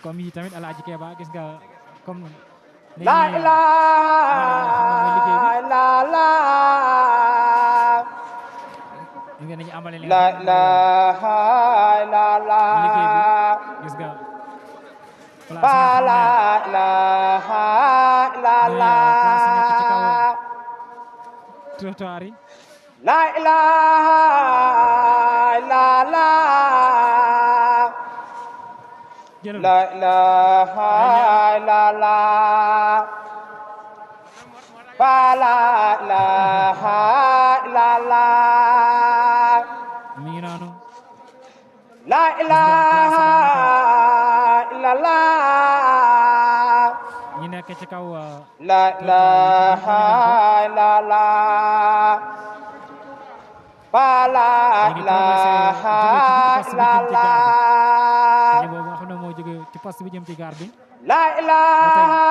comme yi tamit Alaaji Keba gis nga comme la ilaha illallah ngeen nañu amale leen la ilaha illallah gis nga la ilaha illallah trottoir yi la ilaha illallah la ilaha illallah la ilaha illallah mi ngi noonu la ilaha illallah ñi nekk ci kaw la ilaha illallah la ilaha illallah boobu nga xam ne moo jóge ci poste bi jëm ci gare bi la ilaha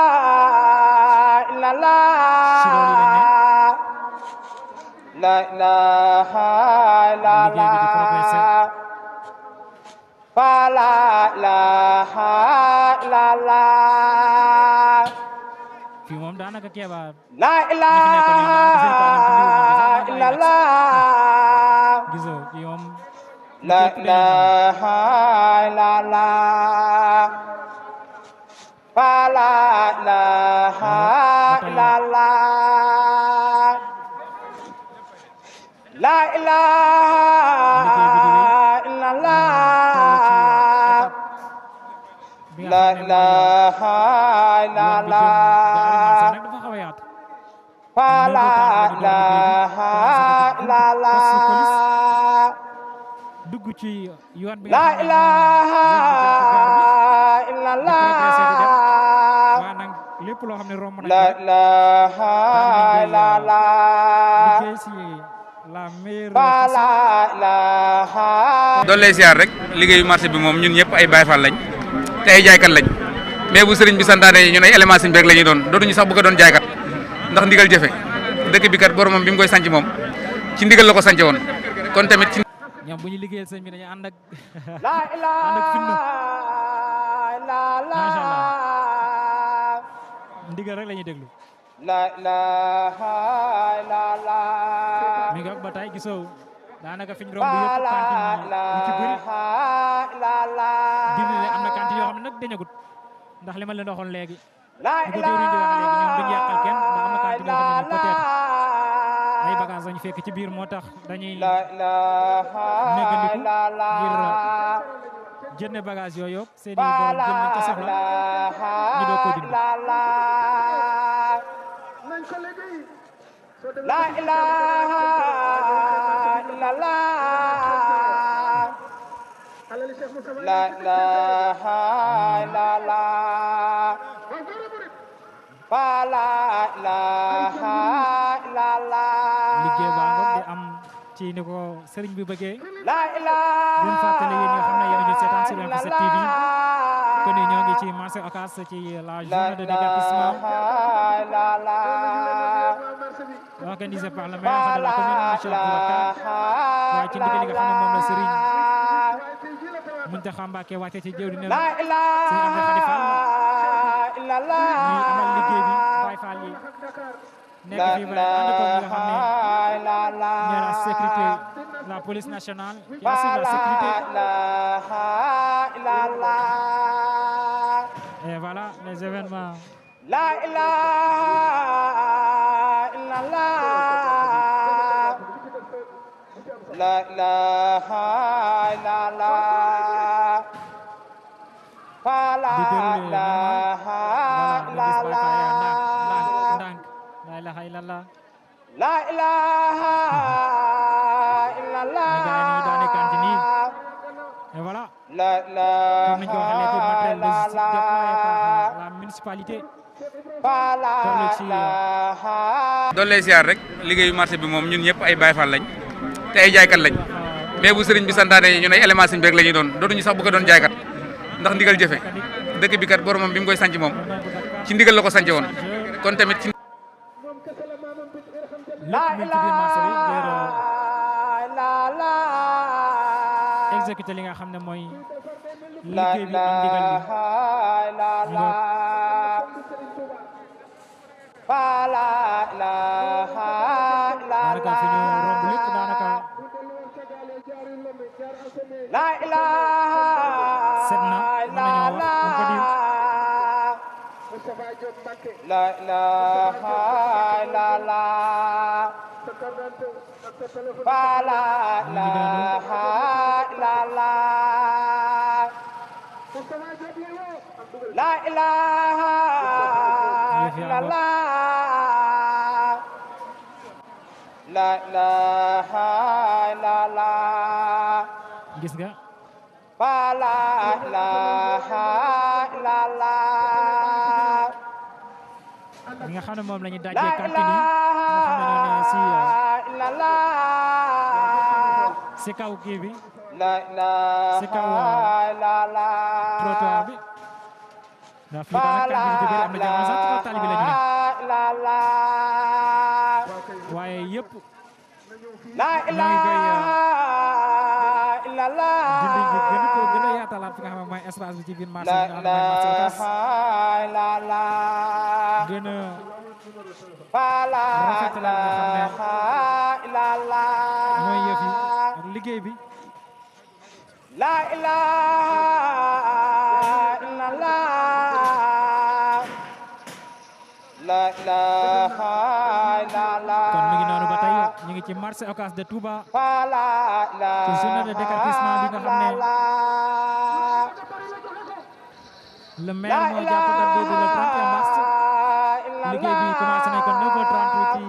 illallah la ilaha illallah la ilaha illallah fii moom daanaka Keba la ilaha illallah gisoo fii moom la ilaha illallah la ilaha illallah la ilaha illallah la ilaha illallah la ilaha illallah dugg ci yoon bi la ilaha illallah waa nag lépp loo xam ne romb na la ilaha illallah liggéey si la meilleure doon lay siyaar rek liggéeyu marché bi moom ñun ñëpp ay Baay Faal lañ te ay jaaykat lañ mais bu sëriñ bi santaane ñun ay élément sëriñ bi rek la ñuy doon dootuñu sax bëgg a doon jaaykat ndax ndigal jëfe dëkk bi kat boromam bi mu koy sanc moom ci ndigal la ko sance woon kon tamit ci ñoom bu ñu liggéeyal sëñ bi dañu ànd ak la ilaha ànd ak finna illallah macha allah ndigal rek la ñuy déglu la ilaha illallah mi ngi ak ba tey gisoo daanaka fi ñu romb yëpp cantine yu ci bëri dina ne am na cantine yoo xam ne nag dañagut ndax li ma leen waxoon léegi la bu ko jëwriñ di wax léegi ñoom duñu yàqal kenn ndax am na cantine yoo xam ne peut-être ay bagages lañu fekk ci biir moo tax dañuy néggandiku ngir jënd bagage yooyu yëpp seen i borom jël nañ ko soxla ñu doog ko dindi la ilaha illallah la ilaha illallah la ilaha illallah liggéey baa ngoog di am ci ni ko sëriñ bi bëggee la ilaha buñ fàttali yéen ñoo xam ne yéen a ngi seetaan sur Info 7 TV kon ñoo ngi ci marché Ocass ci la journée de déguerpissement organisé par le maire de la commune monsieur Boubacar waaye ci ndigal li nga xam ne moom la sëriñ Mountakha Mbacké wàcce ci jëw dina sëriñ Amady Khady Fall ñuy amal liggéey bi Baye Fall yi nekk fii ba ànd ko nga xam ne ñoo la sécurité la police nationale qui assure la sécurité et voilà les événements la ilaha illallah la ilaha illallah la ilaha illallah ndànk la ilaha illallah la ilaha illallah ni daane cantine yi et voilà comme ni ñu ko waxee léegi matériel logistique déployé par la municipalité toll ci doon lay siyaar rek liggéeyu marché bi moom ñun ñëpp ay Baay Faal lañ te ay jaaykat lañ mais bu sëriñ bi santaane ñu ne élément sëriñ bi rek la ñuy doon dootuñu sax bu ko doon jaaykat ndax ndigal jëfe dëkk bi kat boromam bi mu koy sanc moom ci ndigal la ko sance woon kon tamit ci lépp mi ci biir marché bi ngir exécuter li nga xam ne mooy liggéey bi am ndigal bi daanaka fi ñu romb lépp daanaka set na mën nañoo wax on peut dire la ilaha illallah la ilaha illallah la ilaha illallah la ilaha illallah gis nga la ilaha illallah li nga xam ne moom la ñu dajee cantine yi nga xam ne noonu si kaw kii bi si kaw trottoir bi ndax fii daanaka activité bi am na jamono sax ci kaw tali bi la ñu ne waaye yëpp ñoo ngi koy dindi bi gën a yaatalaat fi nga xam ne mooy espace bi ci biir marché bi nga xam ne mooy marché Ocass gën a rafetalaat nga xam ne mooy yëf yi ak liggéey bi la ilaha illallah la ilaha illallah kon mi ngi noonu ba tey ñu ngi ci marché Ocass de Touba ci journée de déguerpissement bi nga xam ne le maire moo jàpp date bi le 31 mars liggéey bi commencé nañ ko 9h30 ci buntu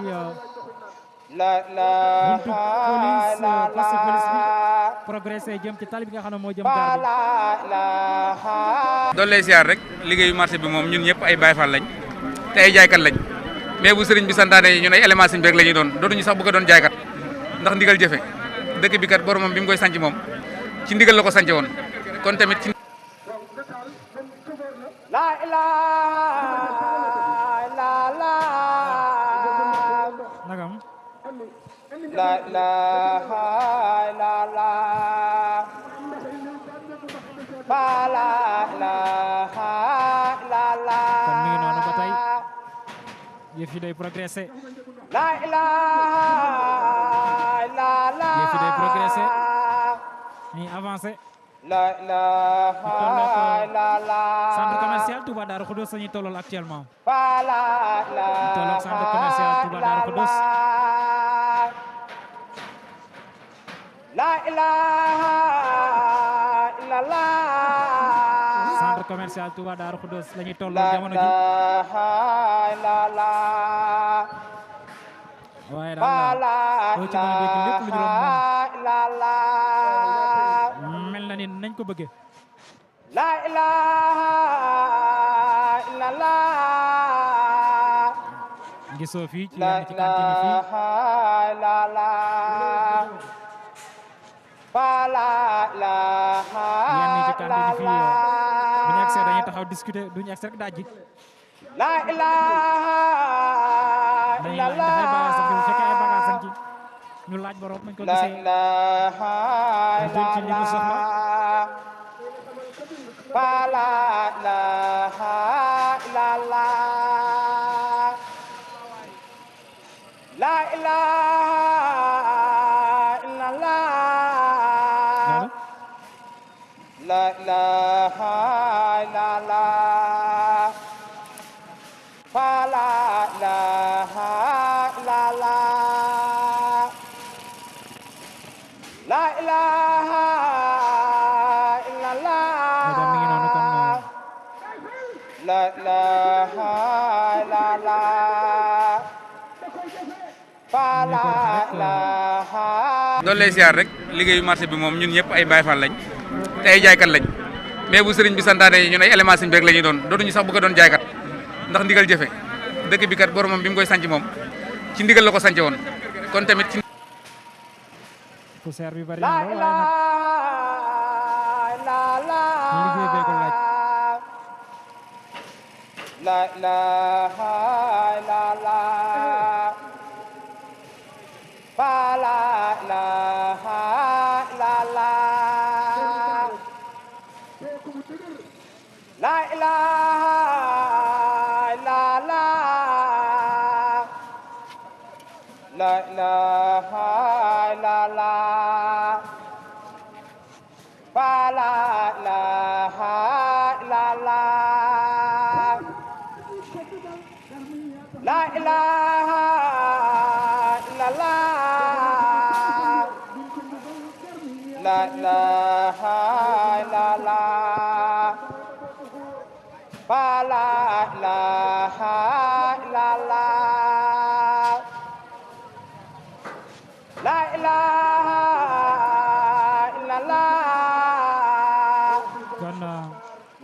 police poste police bi progressé jëm ci tali bi nga xam ne moo jëm gaar bi doon lay siyaar rek liggéeyu marché bi moom ñun ñëpp ay Baay Faal lañ te ay jaaykat lañ mais bu sëriñ bi santaane ñu ne élément sëriñ bi rek la ñuy doon dootuñu sax bu ko doon jaaykat ndax ndigal jëfe dëkk bi kat boromam bi mu koy sanc moom ci ndigal la ko sance woon kon tamit ci la ilaha illallah nagam la ilaha illallah la ilaha illallah kon mi ngi noonu ba tey yëf yi day progressé la ilaha illallah yëf yi day progressé ñuy avancé la ilaha illallah centre commercial Touba Darou Khoudoss la ñuy tollool actuellement la ilaha tolloog centre commercial Touba Darou Khoudoss la ilaha illallah centre commercial Touba Darou Khoudoss la ñuy tollool jamono ji waaye daal loo ci mën a dégg lépp lu juróom moom mel na ni nañ ko bëggee la ilaha illallah gisoo fii ci yenn ci cantine fii yenn ci cantine fii bu ñu accès dañuy taxaw discuter duñu accès rek dajji la ilaha dañuy laaj ndax ay bagage bu fekkee ay bagage ci ñu laaj borom mañ ko gisee ñu jël ci li mu soxla la ilaha illallah la ilaha illallah la ilaha illallah la ilaha illallah la ilaha illallah mi ngi noonu kon la ilaha illallah doon lay siyaar rek liggéeyu marché bi moom ñun ñëpp ay Baay Faal lañ te ay jaaykat lañ mais bu sëriñ bi santaane ñun ay élément sëñ bi rek la ñuy doon dootuñu sax bëgg a doon jaaykat ndax ndigal jëfe dëkk bi kat boromam bi mu koy sanc moom ci ndigal la ko sance woon kon tamit ci poussière bi bari na lool waaye nag liggéey bee ko laaj. La ilaha illallah fa la ilaha illallah la ilaha illallah la ilaha illallah fa la ilaha illallah La ilaha illallah La ilaha illallah Fa la ilaha illallah La ilaha illallah kon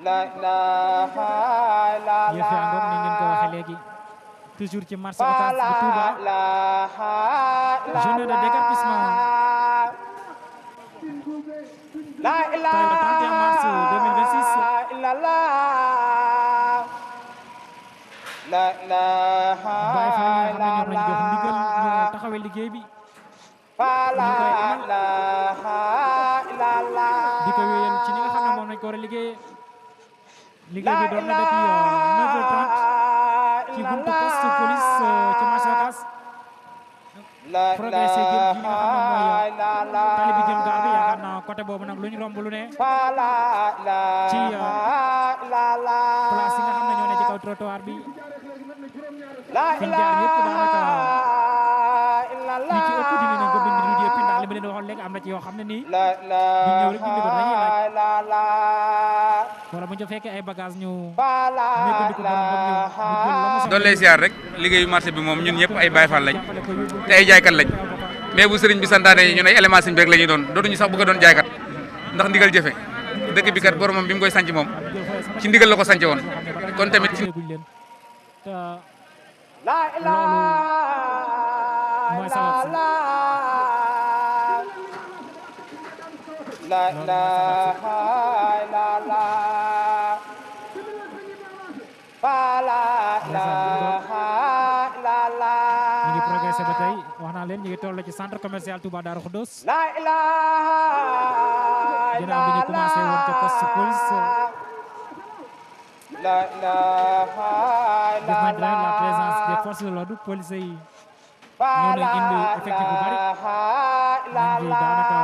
La ilaha illallah yëf yaa ngoog ni ngeen ko waxee léegi toujours ci marché Ocass bu Touba journée de déguerpissement tey le 31 mars 2026 Baye Fall yi nga xam ne ñoom lañ jox ndigal ñu taxawee liggéey bi ñu koy amal di ko wéyal ci ni nga xam ne moom lañ ko war a liggéeyee liggéey bi doon na depuis 9h30 ci buntu poste police ci marché Ocass progressé jëm fi nga xam ne mooy tali bi jëm gaar bi yaakaar naa côté boobu nag lu ñu romb lu ne ci place yi nga xam ne ñoo ne ci kaw trottoir bi fi ñu jaar yëpp daanaka li ci ëpp dindi nañ ko bind lu yëpp ndax li ma leen waxoon léegi am na ci yoo xam ne nii ñu ñëw rek bind ko dañuy laaj wala bu ñu fekkee ay bagage ñu nekkandiku borom ba ñu jël la mu doon lay siyaar rek liggéeyu marché bi moom ñun ñëpp ay Baye Fall lañ te ay jaaykat lañ mais bu sëriñ bi santaane ñun ay élément sëñ bi rek la ñuy doon dootuñu sax bëgg a doon jaaykat ndax ndigal jëfe dëkk bi kat boromam bi mu koy sanc moom ci ndigal la ko sance woon kon tamit ci loolu mooy sabab si La ilaha illallah Fa la ilaha illallah ñu ngi progressé ba tey wax naa leen ñu ngi toll ci centre commercial Touba Darou Khoudoss La ilaha ginnaaw bi ñu commencé woon ca poste police La ilaha gis nañ la présence des forces de l'ordre police yi ñoo nañ indi effectif bu bari nañ fi daanaka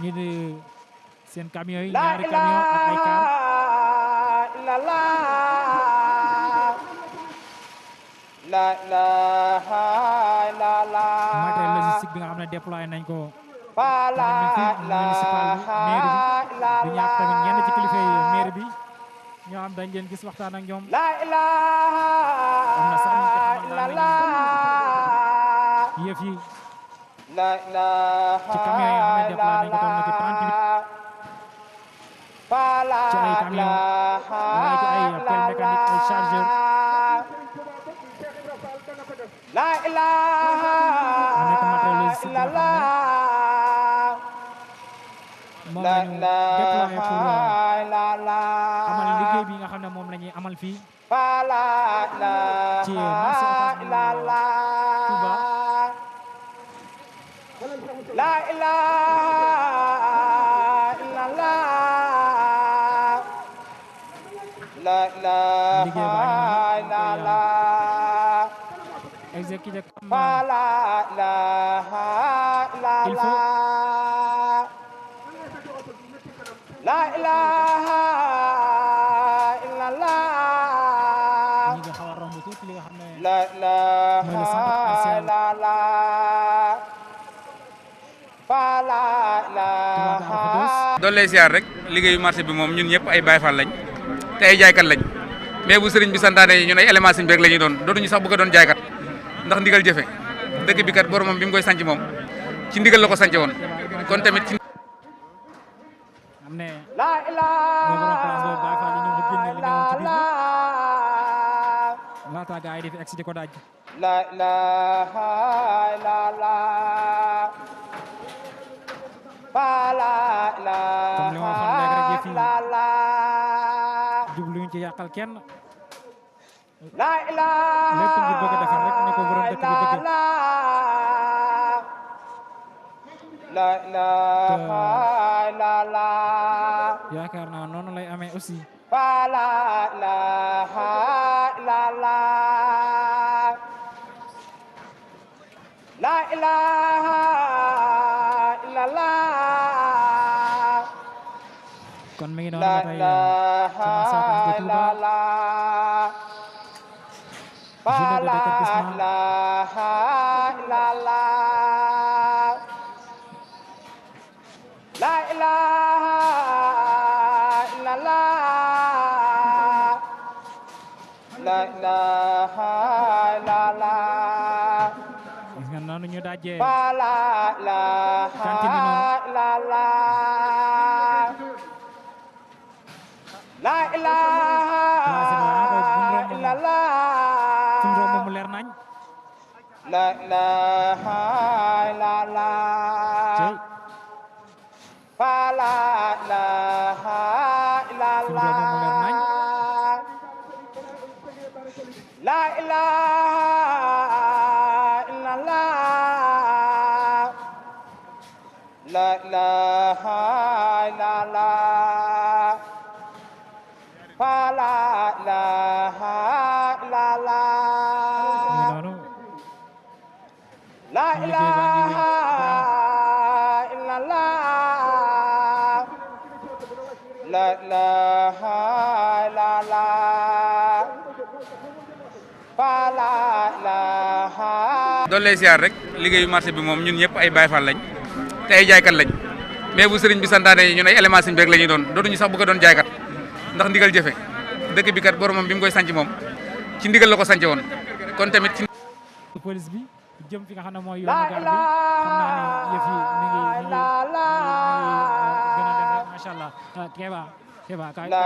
ñu di seen camion yi ñaari camion ak ay car La ilaha illallah matériel logistique bi nga xam ne déployé nañ ko Fa la municipal mairie bi du ñàkk tamit ñenn ci kilifa yi mairie bi ñoo xam dañ leen gis waxtaan ak ñoom La ilaha am na sax ñu ko xamal illallah yëf yi La ilaha ci camion yi nga xam ne déployé nañ ko toll na ci 38 Fa la ci ay camion waaye ci ay pelle mécanique ay chargeur La ilaha mu nekk matériel logistique bi nga xam ne moom la ñu déployé pour amal liggéey bi nga xam ne moom la ñuy amal fii ci marché Ocass bu Touba La ilaha illallah La ilaha illallah exécuté comme La ilaha il faut illallah La ilaha illallah ñi nga xaw a romb tuuti li nga xam ne La ilaha mooy le centre commercial illallah Fa la ilaha doon lay siyaar rek liggéeyu marché bi moom ñun ñëpp ay Baye Fall lañ te ay jaaykat lañ mais bu sëriñ bi santaane ñun ay élément sëñ bi rek la ñuy doon dootuñu sax bëgg a doon jaaykat ndax ndigal jëfe dëkk bi kat boromam bi mu koy sanc moom ci ndigal la ko sance woon kon tamit ci ne la ilaha moo borom place boobu Baye Fall yi ñoo ko génne li newoon ci biir laata gaa yi di fi egsi di ko daaj. la ilaha illallah fa la ilaha comme li ma waxoon léegi rek yëf yi illallah jubluñ ci yàqal kenn la ilaha lépp ngir bëgg a defar rek ne ko borom dëkk bi bëgg. la ilaha illallah yaakaar naa noonu lay amee aussi. fa la ilaha illallah la ilaha illallah kon mi ngi noonu la ba tey ilaha illallah fa la ilaha illallah la ilaha illallah la ilaha illallah gis nga noonu ñu dajee fa la ilaha illallah la ilaha illallah fu mu romb mu leer nañ. la ilaha illallah cey fa la ilaha illallah la ilaha illallah la ilaha illallah fa la ilaha illallah mi ngi noonu la liggéey baa ngi wéy. ilaha illallah la ilaha illallah fa la ilaha doon lay siyaar rek liggéeyu marché bi moom ñun ñëpp ay Baye Fall lañ te ay jaaykat lañ mais bu sëriñ bi santaane ñun ay élément sëriñ bi rek la ñuy doon dootuñu sax bëgg a doon jaaykat ndax ndigal jëfe dëkk bi kat boromam bi mu koy sanc moom ci ndigal la ko sance woon kon tamit ci police bi jëm fi nga xam ne mooy yoonu gaar bi xam naa ne yëf yi mi ngi gën a dem rek macha allah. Keba kaay la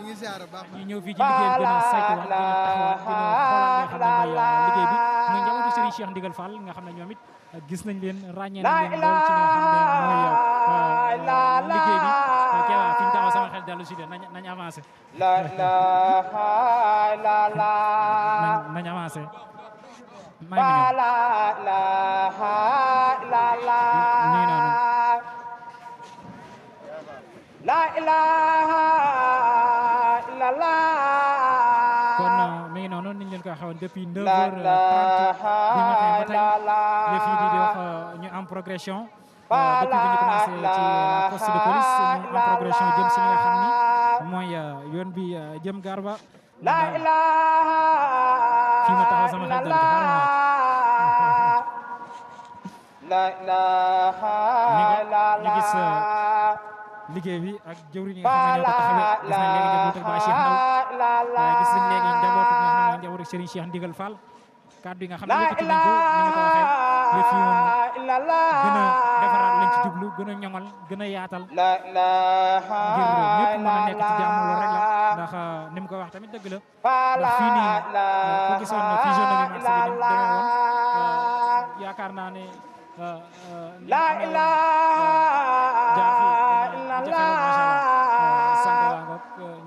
ñu ñëw fii ci liggéey bi gën a saytuwaat gën a taxawaat gën a xoolaat nga xam ne mooy liggéey bi muy njabootu Serigne Cheikh Ndigal Fall nga xam ne ñoom it gis nañ leen ràññee nañ leen lool ci nga xam ne mooy liggéey bi. Keba fi ñu taxaw sama xel dellu si de nañ avancé. la ilaha illallah nañ avancé. may fa ma ñëw la ilaha illallah nii noonu. la ilaha illallah kon mi ngi noonu niñ leen ko waxee woon depuis 9h30 la du ilaha matin ba tey illallah yëf yi di wax ñu am progression depuis que ñu commencé ci la poste de police ñu am progression jëm si li nga xam ni mooy yoon bi jëm Garba. la ilaha fii ma taxaw sama xel dal ci xaaral ma la ilaha illallah ñu gis liggéey bi ak jëwriñ yi nga xam ne ñoo ko taxawee gis nañ léegi njabootu Baye Cheikh Ndaw waaye gis nañ léegi njabootu nga xam ne mooy njabootu Serigne Cheikh Ndigal Fall kàddu yi nga xam ne yëkkati nañ ko ni ñu ko waxee yëf yi moom gën a defaraat lañ ci jublu gën a ñoŋal gën a yaatal la ilaha ngir ñëpp mën a nekk ci jàmm loolu rek la ndax ni mu ko wax tamit dëgg la ndax fii nii ku gisoon na fusionné bi marché bi ni mu demee woon yaakaar naa ne la ilaha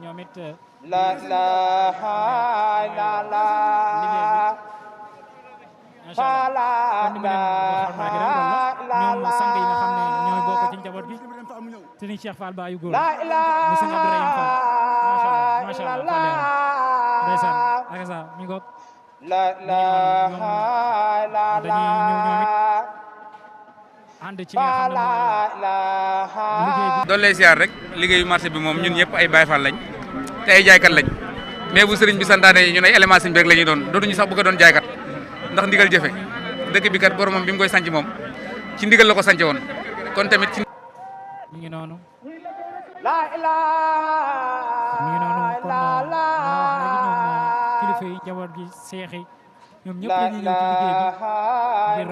ñoom it la ilaha illallah macha allah kon ni ma leen waxoon rek ñoom sang yi nga xam ne ñooy bokk ci njaboot gi Serigne Cheikh Fall Baye góor mu Serigne Abdourahim Fall macha allah ndeysaan ak sa mi ngoog la ilaha illallah dañuy ñëw ñoom it ànd ci li nga xam ne mooy liggéey bi. doon lay siyaar rek liggéeyu marché bi moom ñun ñëpp ay Baye Fall lañ te ay jaaykat lañ mais bu sëriñ bi santaane ñun ay élément sëriñ bi rek la ñuy doon dootuñu sax bëgg a doon jaaykat ndax ndigal jëfe dëkk bi kat boromam bi mu koy sanc moom ci ndigal la ko sance woon kon tamit ci mi ngi noonu la ilaha mi ngi noonu kon wax léegi ñoom kilifa yi njaboot gi seex yi ñoom ñëpp dañuy ñëw ci liggéey bi ngir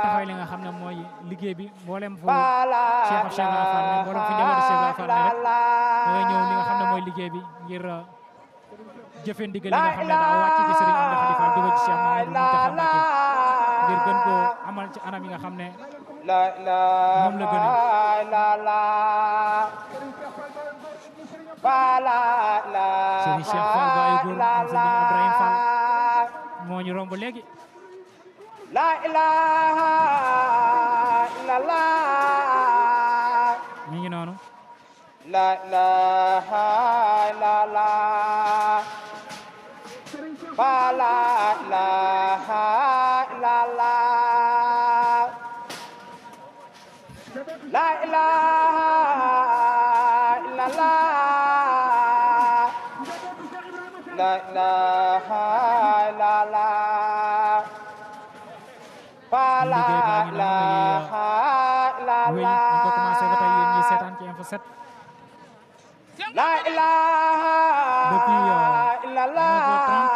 taxawee li nga xam ne mooy liggéey bi mboolem fu Cheikh Cheikh Ibra Fall ne mboolem fu njabootu Cheikh Ibra Fall ne rek da ngay ñëw li nga xam ne mooy liggéey bi ngir jëfe ndigal li nga xam ne daa wàcc ci Serigne Amdi Khady Fall jóge ci Cheikh Mamadou Mountakha Mbacké ngir gën koo amal ci anam yi nga xam ne moom la gën Serigne Cheikh Fall ba ay góor Serigne Ibrahima Fall moo ñu romb léegi la ilaha illallah mi ngi noonu la ilaha illallah la ilaha illallah la ilaha illallah la ilaha illallah liggéey baa ngi noonu wéy ñu ko commencé ba tey yéen ñi seetaan ci Info 7 la ilaha illallah 9h30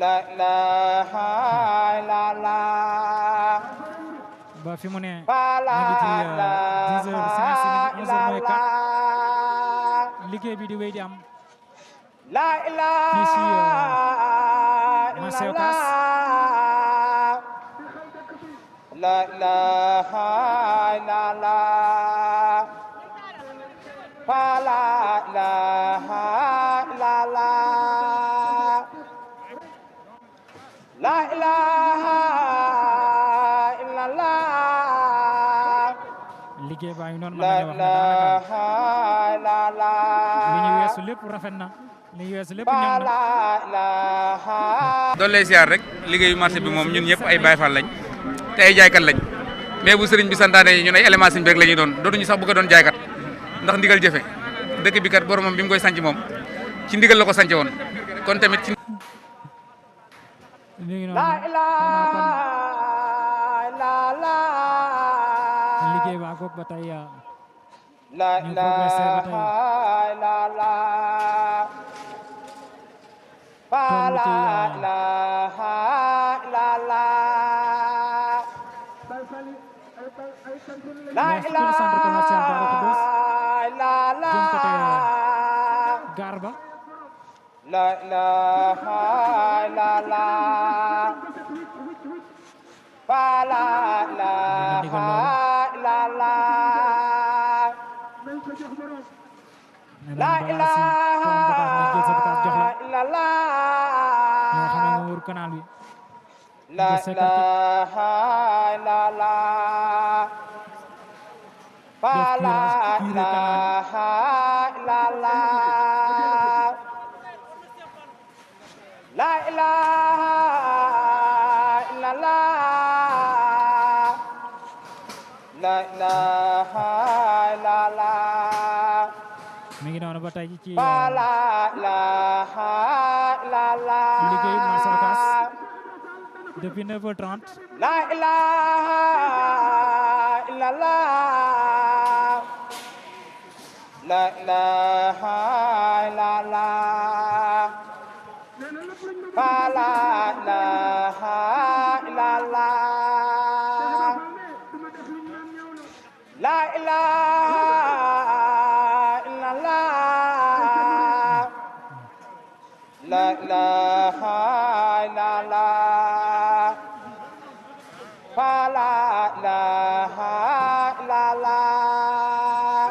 la ilaha illallah ba fi mu ne ñu ngi ci 10h56 11h04 liggéey bi di wéy di am la ilaha fii si marché Ocass la ilaha illallah la ilaha illallah la ilaha illallah liggéey baa ngi noonu mën la nañu wax ne daanaka ilaha li ñu weesu lépp rafet na li ñu weesu lépp ñëw na illallah doon lay siyaar rek liggéeyu marché bi moom ñun ñëpp ay Baye Fall lañ te ay jaaykat lañ mais bu sëriñ bi santaane yi ñun ay élément sëriñ bi rek la ñuy doon dootuñu sax bëgg a doon jaaykat ndax ndigal jëfe dëkk bi kat boromam bi mu koy sanc moom ci ndigal la ko sanc woon kon tamit ci li ngi noonu la ilaha illallah liggéey baa goog ba tey la ñu progressé ba tey ilaha illallah toll ci la ilaha illallah la weesu ci centre commercial Darou Khoudoss ilaha jëm côté illallah gaar ba la ilaha illallah la ilaha illallah la ilaha illallah ñoo xam ne moo wër canal bi la ilaha illallah la ilaha illallah la ilaha illallah la ilaha illallah mi ngi noonu ba tey ci la ilaha illallah liggéeyu marché Ocass depuis 9h30 la ilaha illallah la ilaha illallah la ilaha illallah la ilaha illallah la ilaha illallah la ilaha illallah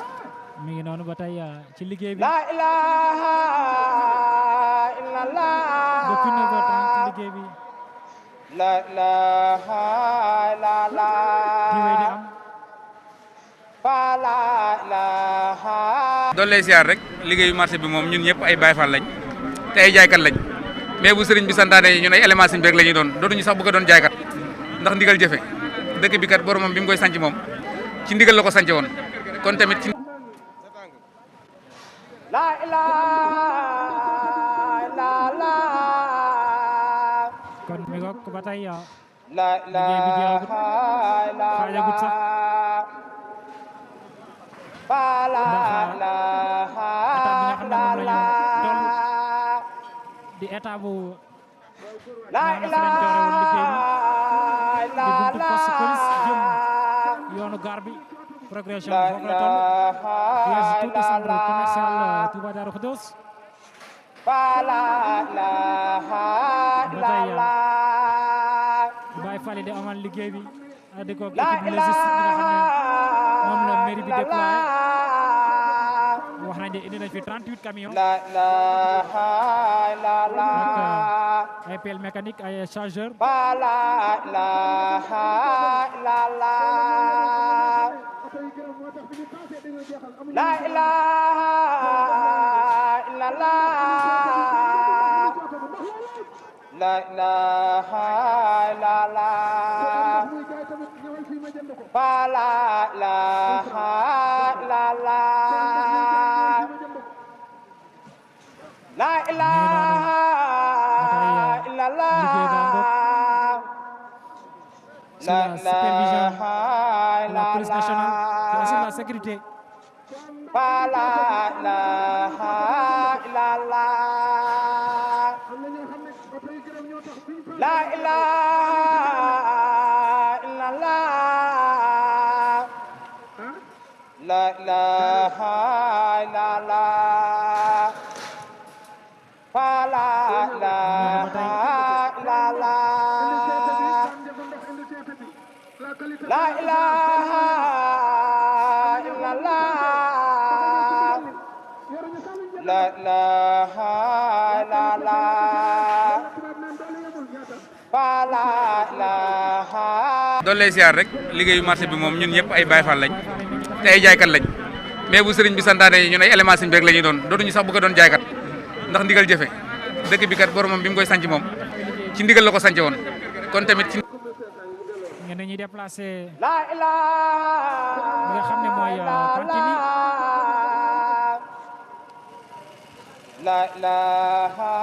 mi ngi noonu ba tey ci liggéey bi la ilaha illallah depuis 9h30 liggéey bi la ilaha illallah di wéy di am la ilaha doon lay siyaar rek liggéeyu marché bi moom ñun ñëpp ay Baye Fall lañ te ay jaaykat lañ mais bu sëriñ bi santaane yi ñun ay élément sëriñ bi rek la ñuy doon dootuñu sax bëgg a doon jaaykat ndax ndigal jëfe dëkk bi kat boromam bi mu koy sanc moom ci ndigal la ko sanc woon kon tamit ci la ilaha illallah kon mi ngoog ba tey la liggéey bi jeexagut ilaha xaajagut sax la ilaha di état bu la maanaam fi lañ doore woon liggéey bi di buntu poste police jëm yoonu gaar bi progression foofu la toll piège tuuti centre commercial Touba Darou Khoudoss ba tey Baye Fall di amal liggéey bi di ko équipe logistique bi nga xam ne moom la mairie bi déployé wax nañ ne indi nañ fi 38 camions ak ay pelle mécanique ay chargeur la ilaha illallah la ilaha illallah fa la ilaha illallah la ilaha illallah la supervision de la police nationale qui assure la sécurité fa la ilaha illallah la ilaha illallah la ilaha illallah fa la ilaha illallah la ilaha illallah la ilaha illallah fa la ilaha. doon lay siyaar rek liggéeyu marché bi moom ñun ñëpp ay Baye Fall lañ te ay jaaykat lañ mais bu sëriñ bi santaane ñun ay élément sëriñ bi rek la ñuy doon dootuñu sax bëgg a doon jaaykat ndax ndigal jëfe dëkk bi kat boromam bi mu koy sanc moom ci ndigal la ko sance woon kon tamit ci ngeen dañuy déplacé la ilaha li nga xam ne mooy cantine la ilaha